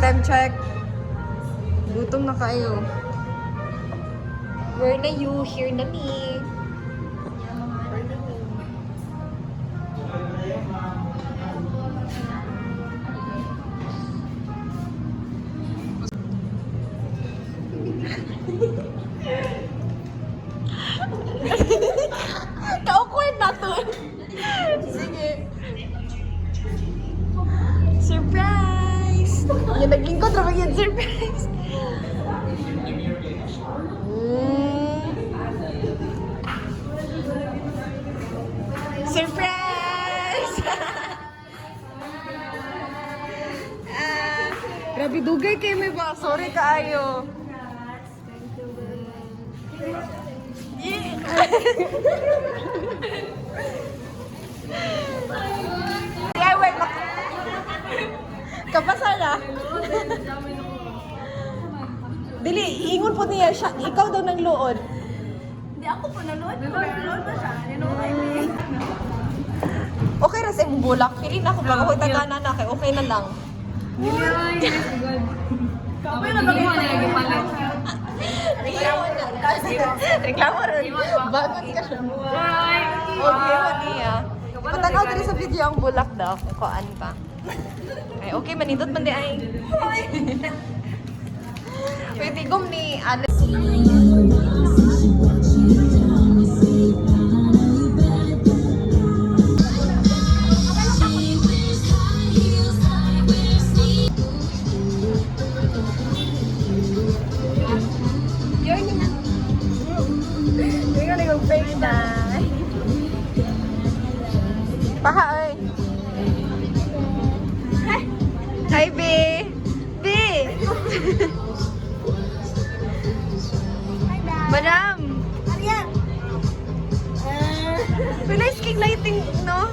time check. Gutom na kayo. Where na you? Here na me. Ka-awkward na to. Sige. Surprise! Yung naglingkod, ramang yan surprise. Surprise! Grabe, dugay kayo may ba? Sorry kaayo. Yeah, wait. Kapasala. Dili, ingon po niya siya. Ikaw daw ng luod. Hindi ako po nanood. Nanood ba siya? Nanood. Okay ra sa imong bulak. Pili na ako bago ko tagana na kay okay na lang. Kapag nabagay mo na yung palit. Reklamo na. Reklamo rin. Bagot ka siya. Okay, niya. Patanaw din sa video ang bulak daw. Kung kuan pa. Ay, okay, manindot man di ay. Wait, igom ni Alex. Paha, oy. Hi, B. B. Madam. Arian! Nice cake lighting, no?